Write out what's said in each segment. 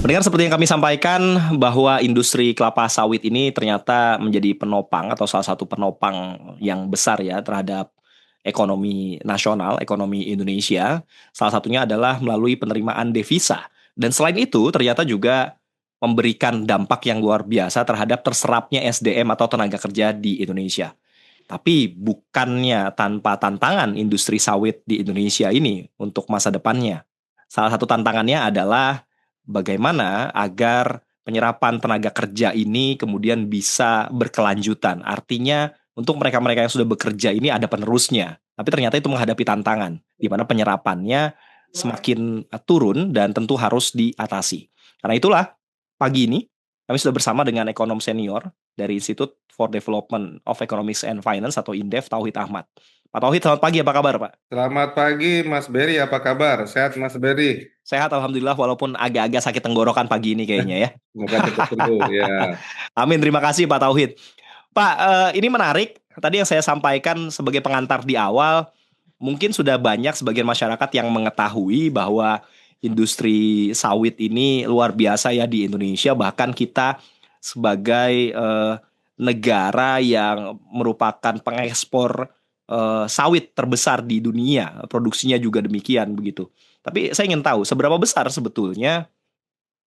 Pendengar, seperti yang kami sampaikan bahwa industri kelapa sawit ini ternyata menjadi penopang atau salah satu penopang yang besar ya terhadap ekonomi nasional, ekonomi Indonesia. Salah satunya adalah melalui penerimaan devisa. Dan selain itu ternyata juga memberikan dampak yang luar biasa terhadap terserapnya SDM atau tenaga kerja di Indonesia. Tapi bukannya tanpa tantangan industri sawit di Indonesia ini untuk masa depannya. Salah satu tantangannya adalah bagaimana agar penyerapan tenaga kerja ini kemudian bisa berkelanjutan. Artinya untuk mereka-mereka yang sudah bekerja ini ada penerusnya. Tapi ternyata itu menghadapi tantangan, di mana penyerapannya semakin turun dan tentu harus diatasi. Karena itulah, pagi ini kami sudah bersama dengan ekonom senior dari Institute for Development of Economics and Finance atau INDEF, Tauhid Ahmad. Pak Tauhid, selamat pagi, apa kabar Pak? Selamat pagi Mas Berry, apa kabar? Sehat Mas Berry? Sehat Alhamdulillah, walaupun agak-agak sakit tenggorokan pagi ini kayaknya ya. Semoga cepat sembuh ya. Amin, terima kasih Pak Tauhid. Pak, ini menarik. Tadi yang saya sampaikan sebagai pengantar di awal, mungkin sudah banyak sebagian masyarakat yang mengetahui bahwa industri sawit ini luar biasa ya di Indonesia. Bahkan kita sebagai negara yang merupakan pengekspor sawit terbesar di dunia, produksinya juga demikian begitu. Tapi saya ingin tahu seberapa besar sebetulnya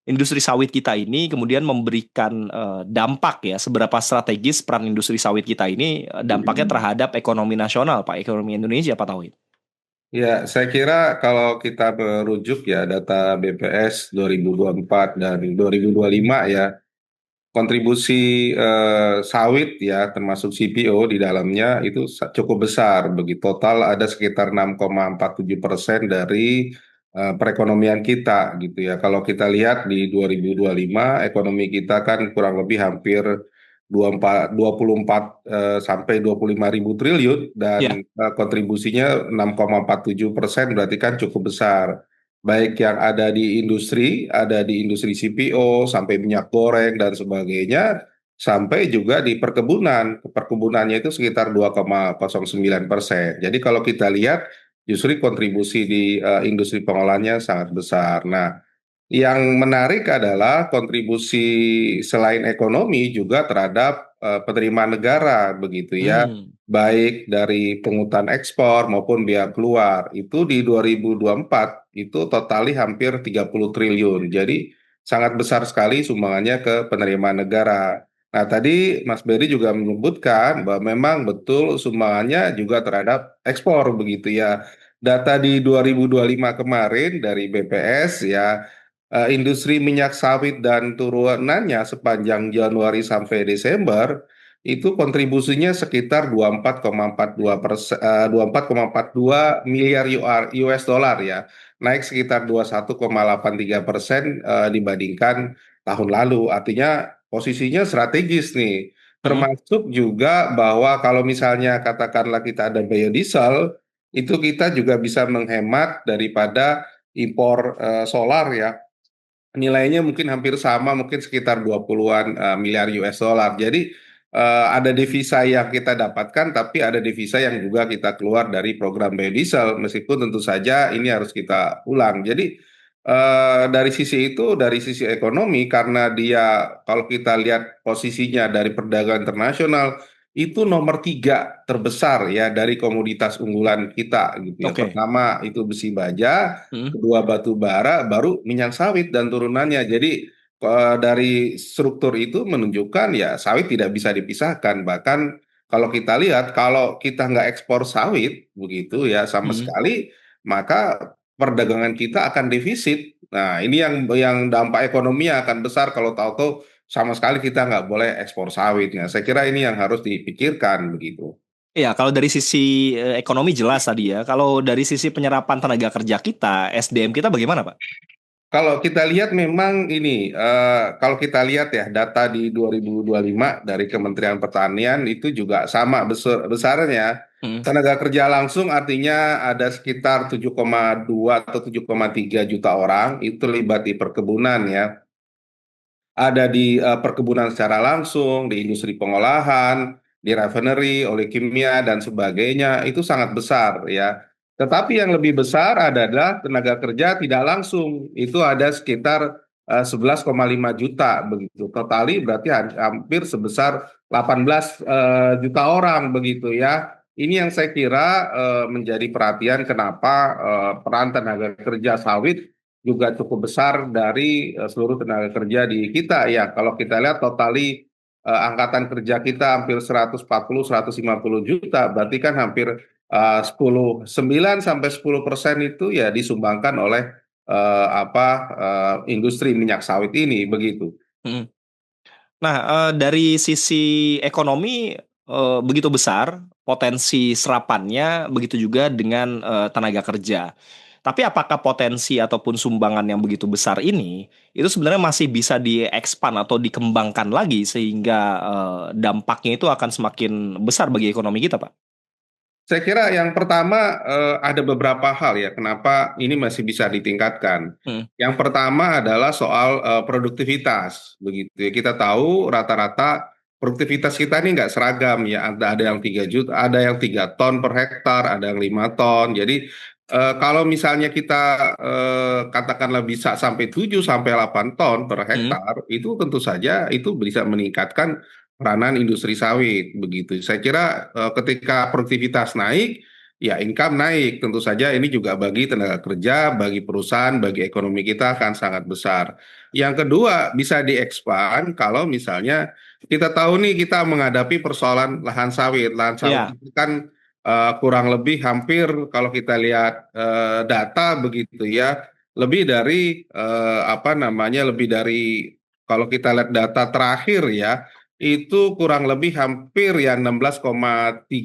industri sawit kita ini kemudian memberikan dampak ya, seberapa strategis peran industri sawit kita ini dampaknya terhadap ekonomi nasional, Pak, ekonomi Indonesia, Pak Tauhid. Ya, saya kira kalau kita merujuk ya data BPS 2024 dan 2025 ya, kontribusi sawit ya termasuk CPO di dalamnya itu cukup besar. Begitu total ada sekitar 6,47% dari perekonomian kita gitu ya. Kalau kita lihat di 2025 ekonomi kita kan kurang lebih hampir 24 sampai 25 ribu triliun Ya. dan kontribusinya 6,47% berarti kan cukup besar. Baik yang ada di industri CPO, sampai minyak goreng dan sebagainya, sampai juga di perkebunan. Perkebunannya itu sekitar 2,09%. Jadi kalau kita lihat, justru kontribusi di industri pengolahannya sangat besar. Nah, yang menarik adalah kontribusi selain ekonomi juga terhadap penerimaan negara begitu ya, Hmm. baik dari pungutan ekspor maupun biaya keluar. Itu di 2024 itu totali hampir 30 triliun. Jadi sangat besar sekali sumbangannya ke penerimaan negara. Nah, tadi Mas Beri juga menyebutkan bahwa memang betul sumbangannya juga terhadap ekspor begitu ya. Data di 2025 kemarin dari BPS ya, industri minyak sawit dan turunannya sepanjang Januari sampai Desember itu kontribusinya sekitar 24,42 miliar US dollar ya, naik sekitar 21,83% dibandingkan tahun lalu. Artinya posisinya strategis nih. Hmm. Termasuk juga bahwa kalau misalnya katakanlah kita ada biodiesel, itu kita juga bisa menghemat daripada impor solar ya, nilainya mungkin hampir sama, mungkin sekitar 20-an miliar US dollar. Jadi ada devisa yang kita dapatkan, tapi ada devisa yang juga kita keluar dari program biodiesel, meskipun tentu saja ini harus kita ulang. Jadi dari sisi itu, dari sisi ekonomi, karena dia kalau kita lihat posisinya dari perdagangan internasional, itu nomor tiga terbesar ya dari komoditas unggulan kita gitu ya. Oke. Pertama itu besi baja, Hmm. kedua batu bara, baru minyak sawit dan turunannya. Jadi dari struktur itu menunjukkan ya sawit tidak bisa dipisahkan. Bahkan kalau kita lihat, kalau kita nggak ekspor sawit begitu ya sama Hmm. sekali, maka perdagangan kita akan defisit. Nah, ini yang dampak ekonominya akan besar kalau tahu-tahu sama sekali kita nggak boleh ekspor sawit. Nah, saya kira ini yang harus dipikirkan begitu. Ya, kalau dari sisi ekonomi jelas tadi ya. Kalau dari sisi penyerapan tenaga kerja kita, SDM kita bagaimana, Pak? Kalau kita lihat memang ini, kalau kita lihat ya data di 2025 dari Kementerian Pertanian itu juga sama besarnya. Hmm. Tenaga kerja langsung artinya ada sekitar 7,2 atau 7,3 juta orang itu terlibat di perkebunan ya. Ada di perkebunan secara langsung, di industri pengolahan, di refinery, oleh kimia dan sebagainya itu sangat besar ya. Tetapi yang lebih besar adalah tenaga kerja tidak langsung. Itu ada sekitar 11,5 juta begitu. Totali berarti hampir sebesar 18 juta orang begitu ya. Ini yang saya kira menjadi perhatian kenapa peran tenaga kerja sawit juga cukup besar dari seluruh tenaga kerja di kita ya. Kalau kita lihat totali angkatan kerja kita hampir 140-150 juta, berarti kan hampir 9 sampai 10% itu ya disumbangkan oleh industri minyak sawit ini begitu. Mm. Nah, dari sisi ekonomi begitu besar potensi serapannya, begitu juga dengan tenaga kerja. Tapi apakah potensi ataupun sumbangan yang begitu besar ini itu sebenarnya masih bisa diekspan atau dikembangkan lagi sehingga dampaknya itu akan semakin besar bagi ekonomi kita, Pak? Saya kira yang pertama ada beberapa hal ya kenapa ini masih bisa ditingkatkan. Hmm. Yang pertama adalah soal produktivitas, begitu ya. Kita tahu rata-rata produktivitas kita ini nggak seragam ya. Ada yang 3 juta, ada yang 3 ton per hektar, ada yang 5 ton. Jadi kalau misalnya kita katakanlah bisa sampai 7 sampai 8 ton per hektar, itu tentu saja itu bisa meningkatkan peranan industri sawit begitu. Saya kira ketika produktivitas naik, ya income naik. Tentu saja ini juga bagi tenaga kerja, bagi perusahaan, bagi ekonomi kita akan sangat besar. Yang kedua bisa diekspan kalau misalnya kita tahu nih kita menghadapi persoalan lahan sawit. Lahan sawit Ya. itu kan kurang lebih hampir kalau kita lihat data begitu ya, lebih dari lebih dari kalau kita lihat data terakhir ya itu kurang lebih hampir ya 16,38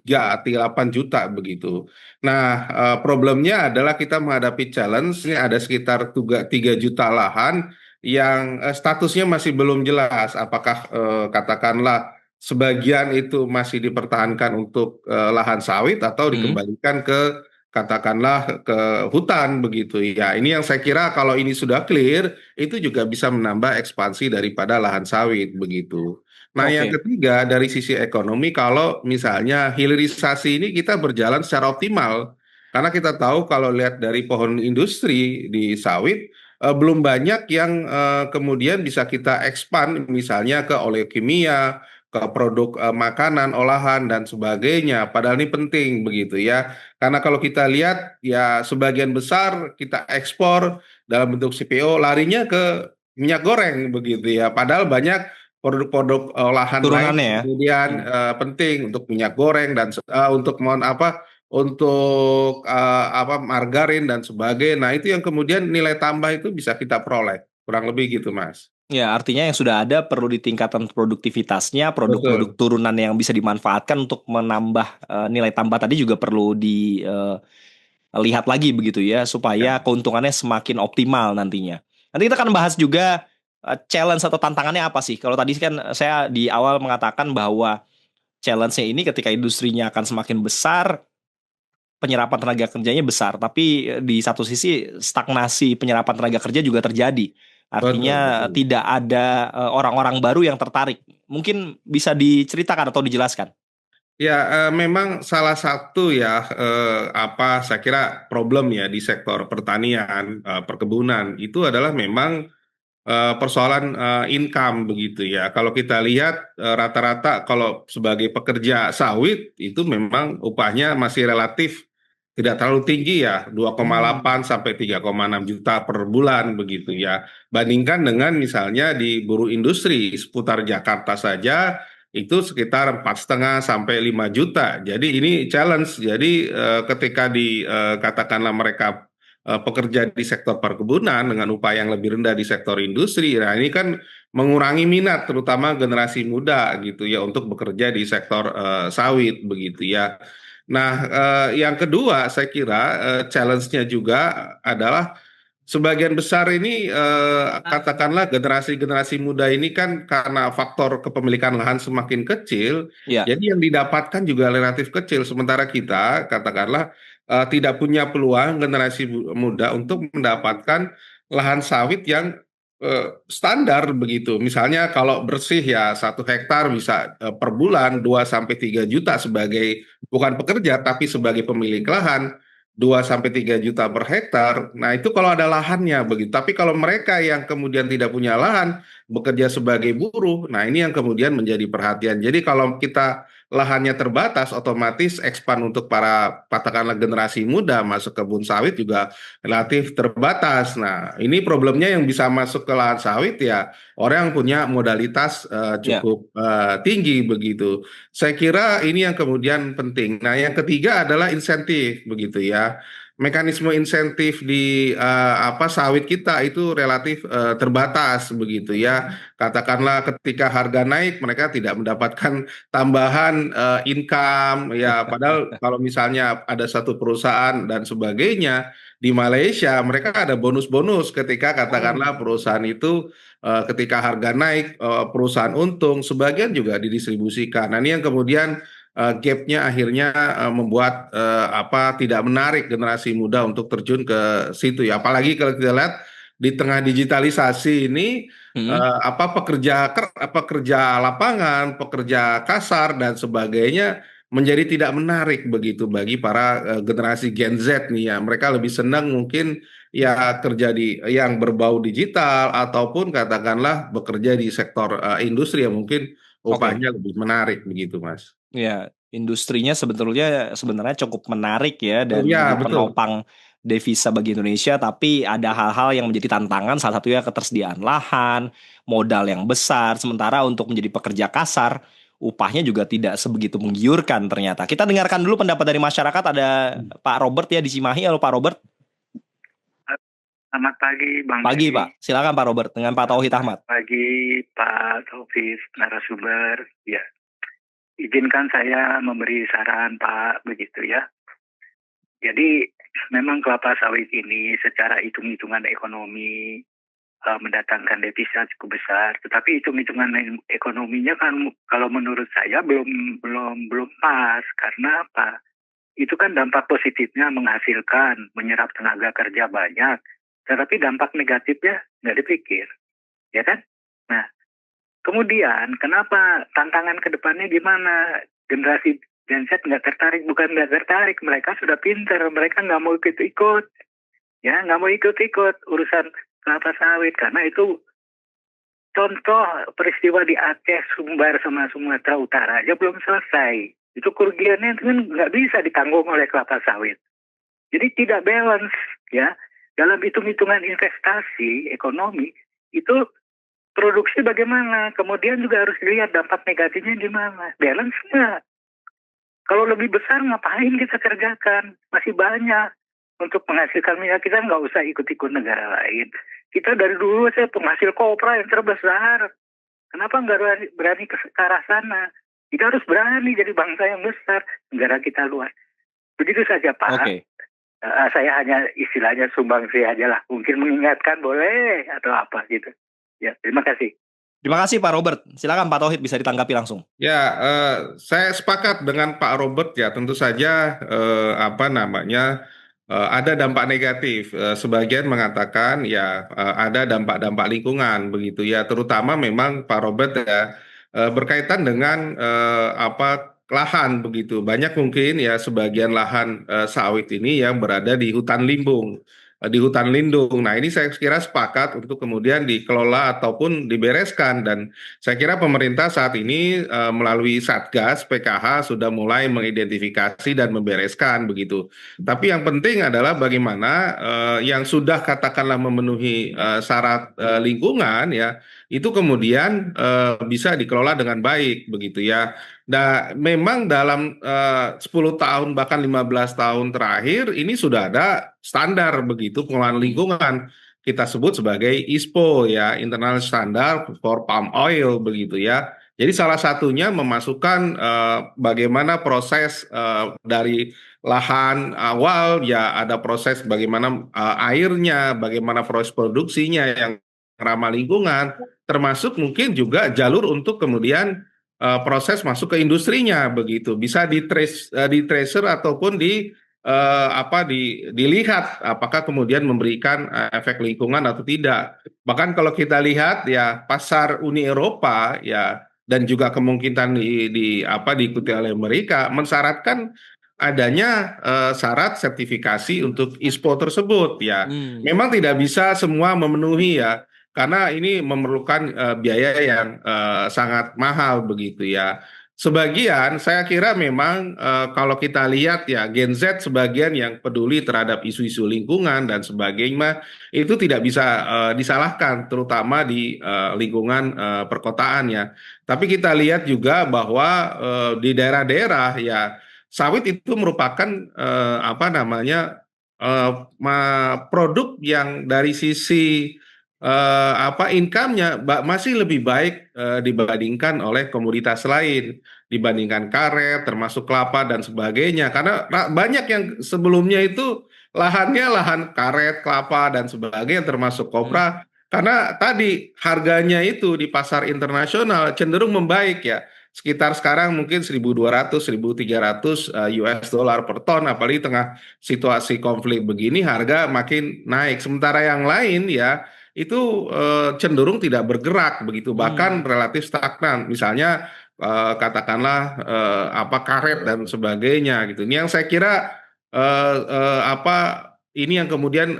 juta begitu. Nah, problemnya adalah kita menghadapi challenge, ini ada sekitar 3 juta lahan yang statusnya masih belum jelas. Apakah katakanlah sebagian itu masih dipertahankan untuk lahan sawit atau Hmm. dikembalikan ke katakanlah ke hutan begitu ya. Ini yang saya kira kalau ini sudah clear, itu juga bisa menambah ekspansi daripada lahan sawit begitu. Nah, yang Oke. ketiga dari sisi ekonomi, kalau misalnya hilirisasi ini kita berjalan secara optimal, karena kita tahu kalau lihat dari pohon industri di sawit, belum banyak yang kemudian bisa kita expand, misalnya ke oleokimia, ke produk makanan, olahan, dan sebagainya. Padahal ini penting begitu ya, karena kalau kita lihat ya sebagian besar kita ekspor dalam bentuk CPO, larinya ke minyak goreng begitu ya. Padahal banyak produk-produk olahan lain Turunannya ya. kemudian Hmm. penting untuk minyak goreng dan untuk mohon apa untuk margarin dan sebagainya. Nah, itu yang kemudian nilai tambah itu bisa kita peroleh. Kurang lebih gitu, Mas. Ya, artinya yang sudah ada perlu ditingkatkan produktivitasnya, produk-produk Betul. turunan yang bisa dimanfaatkan untuk menambah nilai tambah tadi juga perlu dilihat lagi begitu ya, Ya. supaya keuntungannya semakin optimal nantinya. Nanti kita akan bahas juga challenge atau tantangannya apa sih? Kalau tadi kan saya di awal mengatakan bahwa challenge-nya ini ketika industrinya akan semakin besar, penyerapan tenaga kerjanya besar, tapi di satu sisi stagnasi penyerapan tenaga kerja juga terjadi. Betul, Artinya betul. tidak ada orang-orang baru yang tertarik. Mungkin bisa diceritakan atau dijelaskan. Ya, memang salah satu ya saya kira problem ya di sektor pertanian, perkebunan itu adalah memang persoalan income begitu ya. Kalau kita lihat rata-rata kalau sebagai pekerja sawit itu memang upahnya masih relatif tidak terlalu tinggi ya, 2,8 sampai 3,6 juta per bulan begitu ya. Bandingkan dengan misalnya di buruh industri seputar Jakarta saja itu sekitar 4,5 sampai 5 juta. Jadi ini challenge. Jadi ketika katakanlah mereka pekerja di sektor perkebunan dengan upah yang lebih rendah di sektor industri. Nah, ini kan mengurangi minat terutama generasi muda gitu ya untuk bekerja di sektor sawit begitu ya. Nah, yang kedua saya kira challenge-nya juga adalah sebagian besar ini katakanlah generasi-generasi muda ini kan karena faktor kepemilikan lahan semakin kecil, Ya. jadi yang didapatkan juga relatif kecil. Sementara kita katakanlah tidak punya peluang generasi muda untuk mendapatkan lahan sawit yang standar begitu. Misalnya kalau bersih ya 1 hektar bisa per bulan 2 sampai 3 juta sebagai bukan pekerja tapi sebagai pemilik lahan. 2 sampai 3 juta per hektar. Nah, itu kalau ada lahannya begitu. Tapi kalau mereka yang kemudian tidak punya lahan, bekerja sebagai buruh, nah ini yang kemudian menjadi perhatian. Jadi kalau kita lahannya terbatas, otomatis expand untuk para katakanlah generasi muda masuk kebun sawit juga relatif terbatas. Nah, ini problemnya yang bisa masuk ke lahan sawit ya orang yang punya modalitas Ya, cukup tinggi begitu. Saya kira ini yang kemudian penting. Nah, yang ketiga adalah insentif begitu ya. Mekanisme insentif di sawit kita itu relatif terbatas begitu ya. Katakanlah ketika harga naik mereka tidak mendapatkan tambahan income ya. Padahal kalau misalnya ada satu perusahaan dan sebagainya di Malaysia mereka ada bonus-bonus ketika katakanlah perusahaan itu ketika harga naik, perusahaan untung, sebagian juga didistribusikan. Nah, ini yang kemudian gapnya akhirnya membuat tidak menarik generasi muda untuk terjun ke situ ya. Apalagi kalau kita lihat di tengah digitalisasi ini mm, pekerja lapangan, pekerja kasar dan sebagainya menjadi tidak menarik begitu bagi para generasi Gen Z nih ya. Mereka lebih senang mungkin ya kerja di yang berbau digital ataupun katakanlah bekerja di sektor industri yang mungkin oke. upahnya lebih menarik begitu, Mas. Ya, industrinya sebenarnya cukup menarik ya Oh, dan ya, menjadi betul. penopang devisa bagi Indonesia, tapi ada hal-hal yang menjadi tantangan, salah satunya ketersediaan lahan, modal yang besar, sementara untuk menjadi pekerja kasar, upahnya juga tidak sebegitu menggiurkan ternyata. Kita dengarkan dulu pendapat dari masyarakat, ada Pak Robert ya di Cimahi. Halo Pak Robert. Selamat pagi Bang Pagi Ferry. Pak, silakan Pak Robert dengan Pak Tauhid Ahmad. Selamat pagi Pak Taufik narasumber. Ya, izinkan saya memberi saran Pak begitu ya. Jadi memang kelapa sawit ini secara hitung-hitungan ekonomi mendatangkan devisa cukup besar, tetapi hitung-hitungan ekonominya kan kalau menurut saya belum pas. Karena apa? Itu kan dampak positifnya menghasilkan, menyerap tenaga kerja banyak, tetapi dampak negatifnya nggak dipikir, ya kan? Nah, kemudian kenapa tantangan ke depannya gimana? Generasi Gen Z nggak tertarik, bukan nggak tertarik, mereka sudah pinter, mereka nggak mau ikut-ikut, ya nggak mau ikut-ikut urusan kelapa sawit karena itu contoh peristiwa di Aceh, Sumbar sama Sumatera Utara aja belum selesai. Itu kerugiannya itu kan nggak bisa ditanggung oleh kelapa sawit. Jadi tidak balance ya. Dalam hitung-hitungan investasi ekonomi itu produksi bagaimana, kemudian juga harus dilihat dampak negatifnya gimana. Balance nggak? Kalau lebih besar ngapain kita kerjakan? Masih banyak untuk menghasilkan minyak, kita nggak usah ikut-ikut negara lain. Kita dari dulu saya penghasil kopra yang terbesar. Kenapa nggak berani ke arah sana? Kita harus berani jadi bangsa yang besar. Negara kita luas. Begitu saja Pak. Oke. Saya hanya istilahnya sumbangsi aja lah. Mungkin mengingatkan boleh atau apa gitu. Ya, terima kasih. Terima kasih Pak Robert. Silakan Pak Tauhid bisa ditanggapi langsung. Ya, saya sepakat dengan Pak Robert ya. Tentu saja ada dampak negatif. Sebagian mengatakan ya ada dampak-dampak lingkungan begitu ya. Terutama memang Pak Robert ya berkaitan dengan lahan begitu. Banyak mungkin ya sebagian lahan sawit ini yang berada di hutan limbung. Di hutan lindung. Nah, ini saya kira sepakat untuk kemudian dikelola ataupun dibereskan dan saya kira pemerintah saat ini melalui Satgas PKH sudah mulai mengidentifikasi dan membereskan begitu. Tapi yang penting adalah bagaimana yang sudah katakanlah memenuhi syarat lingkungan ya itu kemudian bisa dikelola dengan baik begitu ya. Nah, memang dalam 10 tahun bahkan 15 tahun terakhir ini sudah ada standar begitu pengelolaan lingkungan kita sebut sebagai ISPO ya, Internal Standard for Palm Oil begitu ya. Jadi salah satunya memasukkan bagaimana proses dari lahan awal ya ada proses bagaimana airnya, bagaimana proses produksinya yang ramah lingkungan, termasuk mungkin juga jalur untuk kemudian proses masuk ke industrinya begitu. Bisa di tracer ataupun dilihat apakah kemudian memberikan efek lingkungan atau tidak. Bahkan kalau kita lihat ya pasar Uni Eropa ya dan juga kemungkinan diikuti oleh Amerika mensyaratkan adanya syarat sertifikasi untuk ISPO tersebut ya. Hmm. Memang tidak bisa semua memenuhi ya, karena ini memerlukan biaya yang sangat mahal begitu ya. Sebagian saya kira memang kalau kita lihat ya Gen Z sebagian yang peduli terhadap isu-isu lingkungan dan sebagainya itu tidak bisa disalahkan terutama di lingkungan perkotaan ya. Tapi kita lihat juga bahwa di daerah-daerah ya sawit itu merupakan apa namanya produk yang dari sisi apa income-nya masih lebih baik dibandingkan oleh komoditas lain, dibandingkan karet, termasuk kelapa dan sebagainya. Karena banyak yang sebelumnya itu lahannya lahan karet, kelapa dan sebagainya, termasuk kopra. Karena tadi harganya itu di pasar internasional cenderung membaik ya. Sekitar sekarang mungkin 1.200, 1.300 US dollar per ton, apalagi tengah situasi konflik begini harga makin naik. Sementara yang lain ya itu cenderung tidak bergerak begitu, bahkan relatif stagnan. Misalnya katakanlah apa karet dan sebagainya gitu. Ini yang saya kira apa ini yang kemudian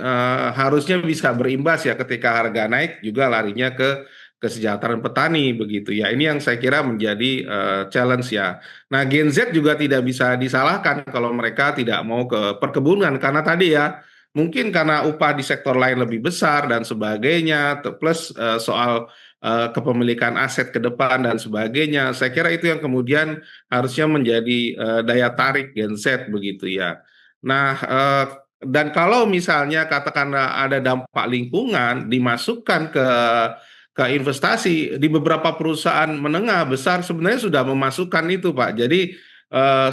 harusnya bisa berimbas ya ketika harga naik juga larinya ke kesejahteraan petani begitu ya. Ini yang saya kira menjadi challenge ya. Nah, Gen Z juga tidak bisa disalahkan kalau mereka tidak mau ke perkebunan karena tadi ya mungkin karena upah di sektor lain lebih besar dan sebagainya, plus soal kepemilikan aset ke depan dan sebagainya. Saya kira itu yang kemudian harusnya menjadi daya tarik Gen Z begitu ya. Nah, dan kalau misalnya katakanlah ada dampak lingkungan dimasukkan ke investasi di beberapa perusahaan menengah besar sebenarnya sudah memasukkan itu Pak. Jadi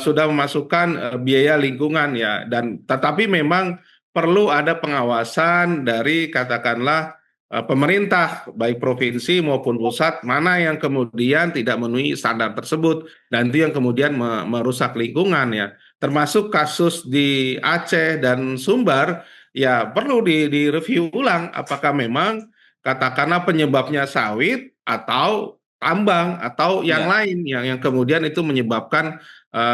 sudah memasukkan biaya lingkungan ya dan tetapi memang perlu ada pengawasan dari katakanlah pemerintah baik provinsi maupun pusat mana yang kemudian tidak memenuhi standar tersebut dan itu yang kemudian merusak lingkungan ya termasuk kasus di Aceh dan Sumbar ya perlu direview ulang apakah memang katakanlah penyebabnya sawit atau tambang atau yang Ya. lain yang kemudian itu menyebabkan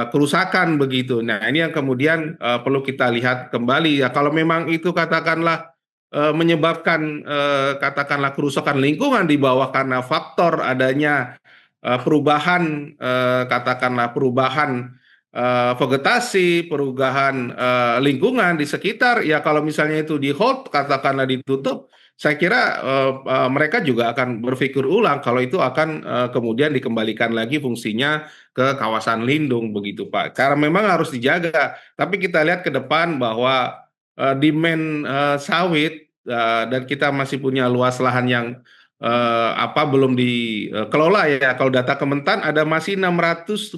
kerusakan begitu. Nah, ini yang kemudian perlu kita lihat kembali ya. Kalau memang itu katakanlah menyebabkan katakanlah kerusakan lingkungan di bawah karena faktor adanya perubahan katakanlah perubahan vegetasi, perubahan lingkungan di sekitar ya kalau misalnya itu di hold katakanlah ditutup saya kira mereka juga akan berpikir ulang kalau itu akan kemudian dikembalikan lagi fungsinya ke kawasan lindung begitu Pak. Karena memang harus dijaga. Tapi kita lihat ke depan bahwa demand sawit dan kita masih punya luas lahan yang apa belum dikelola ya. Kalau data Kementan ada masih 600.000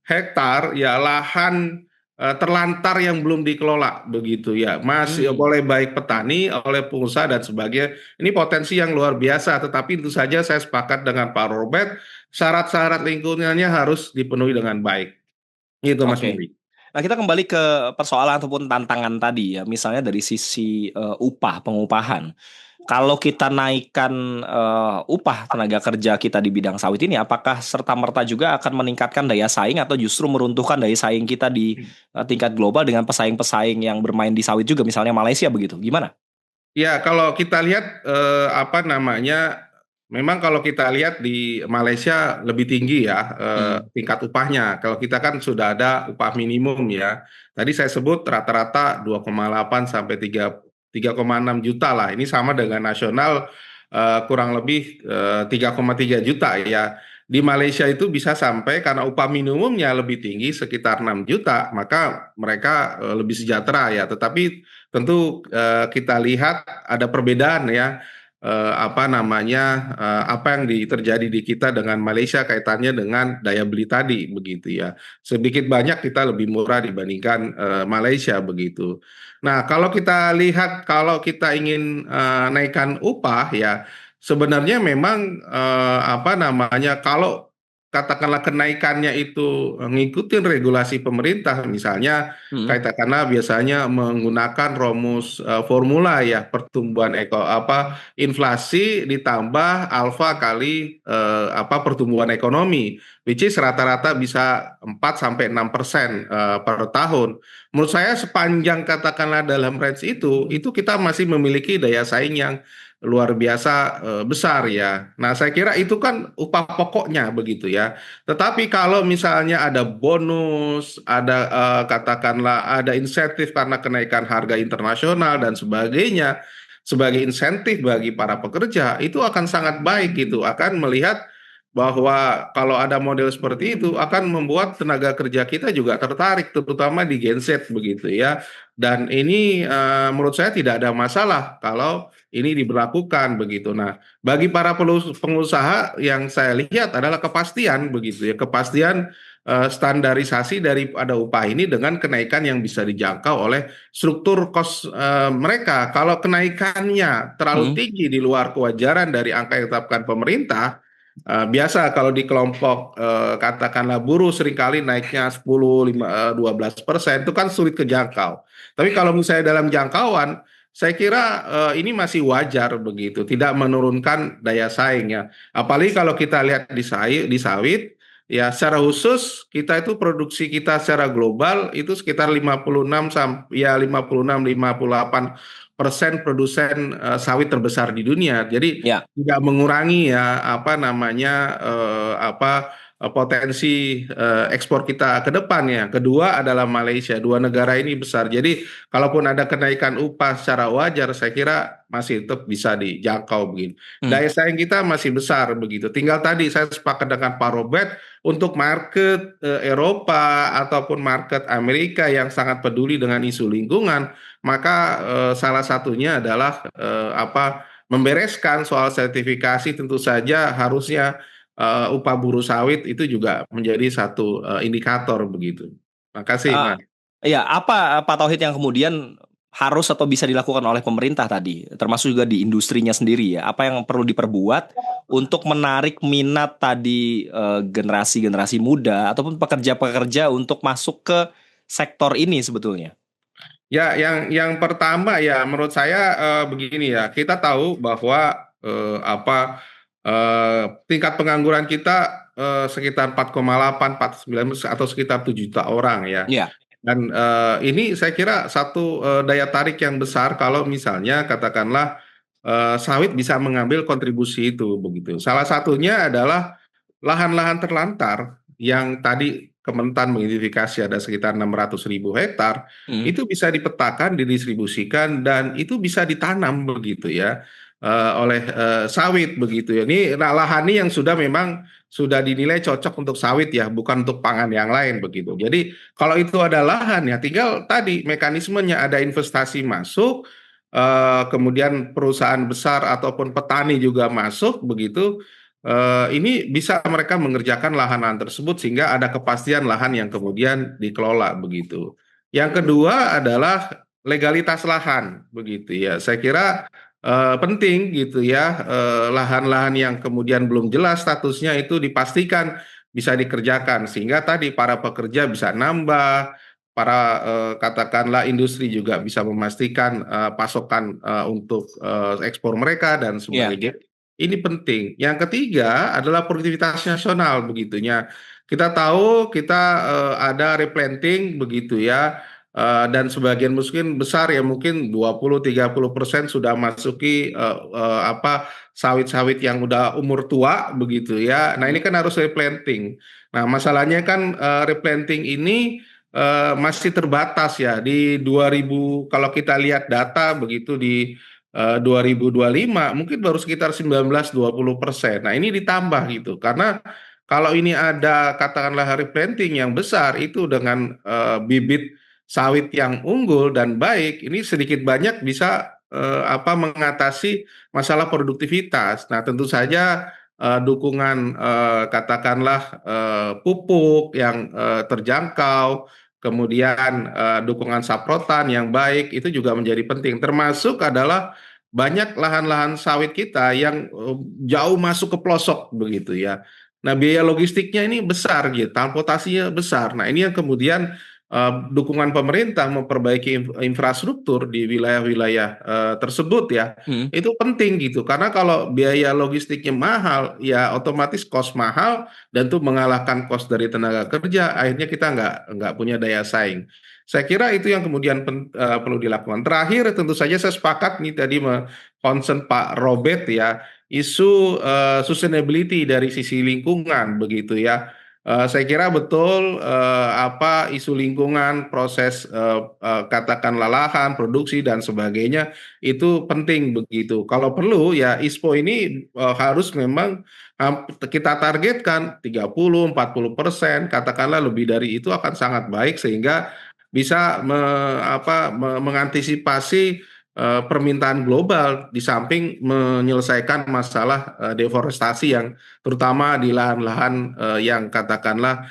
hektar ya lahan terlantar yang belum dikelola begitu ya masih oleh baik petani oleh pengusaha dan sebagainya ini potensi yang luar biasa tetapi tentu saja saya sepakat dengan Pak Robert syarat-syarat lingkungannya harus dipenuhi dengan baik itu Mas Oke. Budi. Nah, kita kembali ke persoalan ataupun tantangan tadi ya, misalnya dari sisi upah, pengupahan. Kalau kita naikkan upah tenaga kerja kita di bidang sawit ini, apakah serta-merta juga akan meningkatkan daya saing atau justru meruntuhkan daya saing kita di tingkat global dengan pesaing-pesaing yang bermain di sawit juga, misalnya Malaysia begitu? Gimana? Ya, kalau kita lihat apa namanya, memang kalau kita lihat di Malaysia lebih tinggi ya tingkat upahnya. Kalau kita kan sudah ada upah minimum ya. Tadi saya sebut rata-rata 2,8 sampai 3,6 juta lah. Ini sama dengan nasional kurang lebih 3,3 juta ya. Di Malaysia itu bisa sampai karena upah minimumnya lebih tinggi sekitar 6 juta, maka mereka lebih sejahtera ya. Tetapi tentu kita lihat ada perbedaan ya apa namanya apa yang terjadi di kita dengan Malaysia kaitannya dengan daya beli tadi begitu ya. Sedikit banyak kita lebih murah dibandingkan Malaysia begitu. Nah, kalau kita lihat kalau kita ingin naikkan upah ya sebenarnya memang apa namanya kalau katakanlah kenaikannya itu ngikutin regulasi pemerintah, misalnya Hmm. katakanlah biasanya menggunakan rumus formula ya pertumbuhan inflasi ditambah alfa kali pertumbuhan ekonomi, which is rata-rata bisa 4 sampai 6% per tahun. Menurut saya sepanjang katakanlah dalam range itu kita masih memiliki daya saing yang luar biasa besar ya. Nah, saya kira itu kan upah pokoknya begitu ya. Tetapi kalau misalnya ada bonus, ada katakanlah ada insentif karena kenaikan harga internasional dan sebagainya sebagai insentif bagi para pekerja, itu akan sangat baik gitu. Akan melihat bahwa kalau ada model seperti itu akan membuat tenaga kerja kita juga tertarik, terutama di Gen Z begitu ya. Dan ini menurut saya tidak ada masalah kalau ini diberlakukan begitu. Nah, bagi para pengusaha yang saya lihat adalah kepastian begitu ya, kepastian standarisasi daripada upah ini dengan kenaikan yang bisa dijangkau oleh struktur kos mereka. Kalau kenaikannya terlalu Hmm. tinggi di luar kewajaran dari angka yang ditetapkan pemerintah, biasa kalau di kelompok katakanlah buruh seringkali naiknya 10, 12% itu kan sulit kejangkau. Tapi kalau misalnya dalam jangkauan, saya kira ini masih wajar begitu, tidak menurunkan daya saing ya. Apalagi kalau kita lihat di sawit, ya secara khusus kita itu produksi kita secara global itu sekitar 56 sampai ya 56-58% produsen sawit terbesar di dunia. Jadi Ya. tidak mengurangi ya potensi ekspor kita ke depannya. Kedua adalah Malaysia. Dua negara ini besar. Jadi kalaupun ada kenaikan upah secara wajar, saya kira masih tetap bisa dijangkau begini. Hmm. Daya saing kita masih besar begitu. Tinggal tadi saya sepakat dengan Pak Robert untuk market Eropa ataupun market Amerika yang sangat peduli dengan isu lingkungan, maka salah satunya adalah membereskan soal sertifikasi. Tentu saja harusnya upah buruh sawit itu juga menjadi satu indikator begitu. Makasih, Ah, Mas. ya, apa Pak Tauhid yang kemudian harus atau bisa dilakukan oleh pemerintah tadi, termasuk juga di industrinya sendiri ya? Apa yang perlu diperbuat untuk menarik minat tadi generasi-generasi muda ataupun pekerja-pekerja untuk masuk ke sektor ini sebetulnya? Ya, yang pertama ya menurut saya begini ya, kita tahu bahwa tingkat pengangguran kita sekitar 4,8, 4,9 atau sekitar 7 juta orang ya. Ya. Dan ini saya kira satu daya tarik yang besar kalau misalnya katakanlah sawit bisa mengambil kontribusi itu begitu. Salah satunya adalah lahan-lahan terlantar yang tadi Kementan mengidentifikasi ada sekitar 600.000 hektar, Hmm. itu bisa dipetakan, didistribusikan, dan itu bisa ditanam begitu ya oleh sawit begitu ya. Ini lahan ini yang sudah memang sudah dinilai cocok untuk sawit ya, bukan untuk pangan yang lain begitu. Jadi kalau itu ada lahan ya, tinggal tadi mekanismenya ada investasi masuk, kemudian perusahaan besar ataupun petani juga masuk begitu. Ini bisa mereka mengerjakan lahan-lahan tersebut sehingga ada kepastian lahan yang kemudian dikelola begitu. Yang kedua adalah legalitas lahan begitu ya. Saya kira penting gitu ya, lahan-lahan yang kemudian belum jelas statusnya itu dipastikan bisa dikerjakan sehingga tadi para pekerja bisa nambah, para katakanlah industri juga bisa memastikan pasokan untuk ekspor mereka dan Ya. sebagainya. Ini penting. Yang ketiga adalah produktivitas nasional begitunya. Kita tahu kita ada replanting begitu ya. Dan sebagian mungkin besar ya mungkin 20-30% sudah masuki sawit-sawit yang udah umur tua begitu ya. Nah, ini kan harus replanting. Nah, masalahnya kan replanting ini masih terbatas ya di 2000, kalau kita lihat data begitu di 2025 mungkin baru sekitar 19-20%. Nah, ini ditambah gitu karena kalau ini ada katakanlah replanting yang besar itu dengan bibit sawit yang unggul dan baik, ini sedikit banyak bisa mengatasi masalah produktivitas. Nah, tentu saja dukungan katakanlah pupuk yang terjangkau, kemudian dukungan saprotan yang baik itu juga menjadi penting. Termasuk adalah banyak lahan-lahan sawit kita yang jauh masuk ke pelosok begitu ya. Nah, biaya logistiknya ini besar gitu, transportasinya besar. Nah, ini yang kemudian dukungan pemerintah memperbaiki infrastruktur di wilayah-wilayah tersebut ya, Hmm. itu penting gitu. Karena kalau biaya logistiknya mahal, ya otomatis cost mahal dan itu mengalahkan cost dari tenaga kerja, akhirnya kita nggak punya daya saing. Saya kira itu yang kemudian perlu dilakukan. Terakhir, tentu saja saya sepakat nih tadi concern Pak Robert ya, isu sustainability dari sisi lingkungan begitu ya. Saya kira betul apa isu lingkungan, proses katakanlah lahan, produksi dan sebagainya itu penting begitu. Kalau perlu ya ISPO ini harus memang kita targetkan 30-40%, katakanlah lebih dari itu akan sangat baik sehingga bisa mengantisipasi permintaan global di samping menyelesaikan masalah deforestasi yang terutama di lahan-lahan yang katakanlah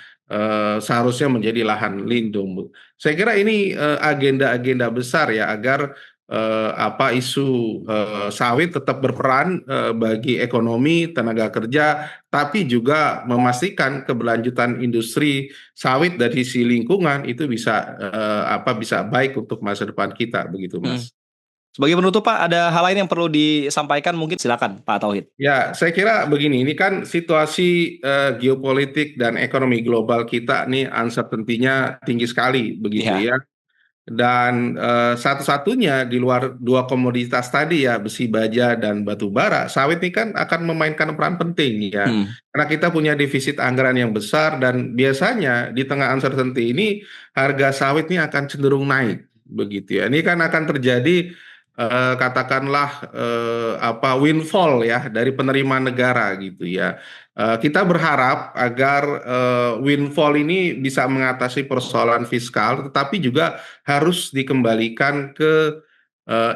seharusnya menjadi lahan lindung, Bu. Saya kira ini agenda-agenda besar ya agar isu sawit tetap berperan bagi ekonomi, tenaga kerja, tapi juga memastikan keberlanjutan industri sawit dari sisi lingkungan itu bisa baik untuk masa depan kita begitu, Hmm. Mas. Sebagai penutup Pak, ada hal lain yang perlu disampaikan mungkin, silakan Pak Tauhid. Ya, saya kira begini, ini kan situasi geopolitik dan ekonomi global kita nih uncertainty-nya tinggi sekali begitu Iya. ya. Dan satu-satunya di luar dua komoditas tadi ya, besi baja dan batu bara, sawit ini kan akan memainkan peran penting ya. Hmm. Karena kita punya defisit anggaran yang besar dan biasanya di tengah uncertainty ini harga sawit ini akan cenderung naik begitu ya. Ini kan akan terjadi katakanlah windfall ya dari penerimaan negara gitu ya. Kita berharap agar windfall ini bisa mengatasi persoalan fiskal, tetapi juga harus dikembalikan ke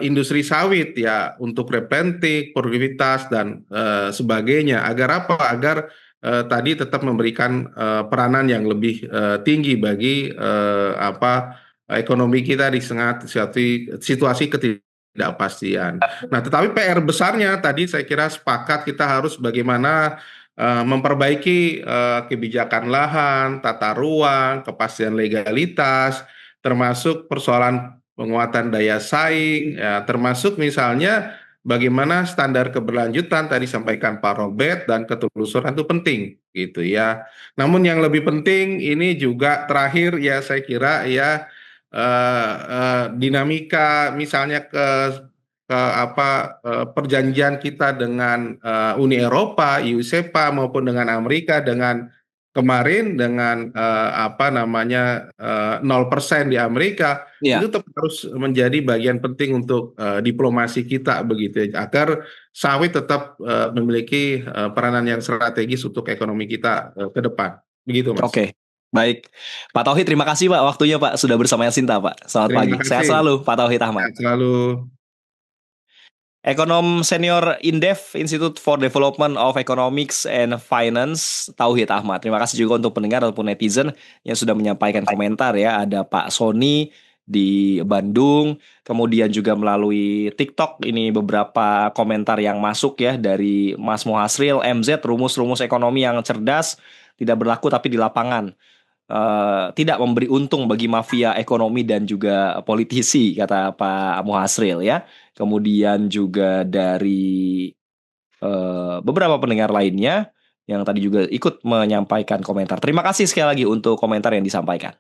industri sawit ya untuk replanting, produktivitas dan sebagainya. Agar apa? Agar tadi tetap memberikan peranan yang lebih tinggi bagi ekonomi kita di tengah situasi ketidakpastian. Nah, tetapi PR besarnya tadi saya kira sepakat kita harus bagaimana memperbaiki kebijakan lahan, tata ruang, kepastian legalitas, termasuk persoalan penguatan daya saing, ya, termasuk misalnya bagaimana standar keberlanjutan tadi sampaikan Pak Robert dan ketelusuran itu penting gitu ya. Namun yang lebih penting ini juga terakhir ya saya kira ya dinamika misalnya perjanjian kita dengan Uni Eropa, EU SEPA maupun dengan Amerika dengan kemarin dengan 0% di Amerika itu Iya. tetap harus menjadi bagian penting untuk diplomasi kita begitu ya, agar sawit tetap memiliki peranan yang strategis untuk ekonomi kita ke depan. Begitu, Mas. Oke. Baik. Pak Tauhid, terima kasih Pak waktunya Pak sudah bersama Yasinta Pak. Selamat Terima pagi. Sehat kasih. selalu Pak Tauhid Ahmad. Sehat selalu. Ekonom senior Indef Institute for Development of Economics and Finance, Tauhid Ahmad. Terima kasih juga untuk pendengar ataupun netizen yang sudah menyampaikan komentar ya. Ada Pak Sony di Bandung, kemudian juga melalui TikTok ini beberapa komentar yang masuk ya dari Mas Muhasril MZ, rumus-rumus ekonomi yang cerdas tidak berlaku tapi di lapangan tidak memberi untung bagi mafia ekonomi dan juga politisi, kata Pak Muhasril ya. Kemudian juga dari beberapa pendengar lainnya yang tadi juga ikut menyampaikan komentar. Terima kasih sekali lagi untuk komentar yang disampaikan.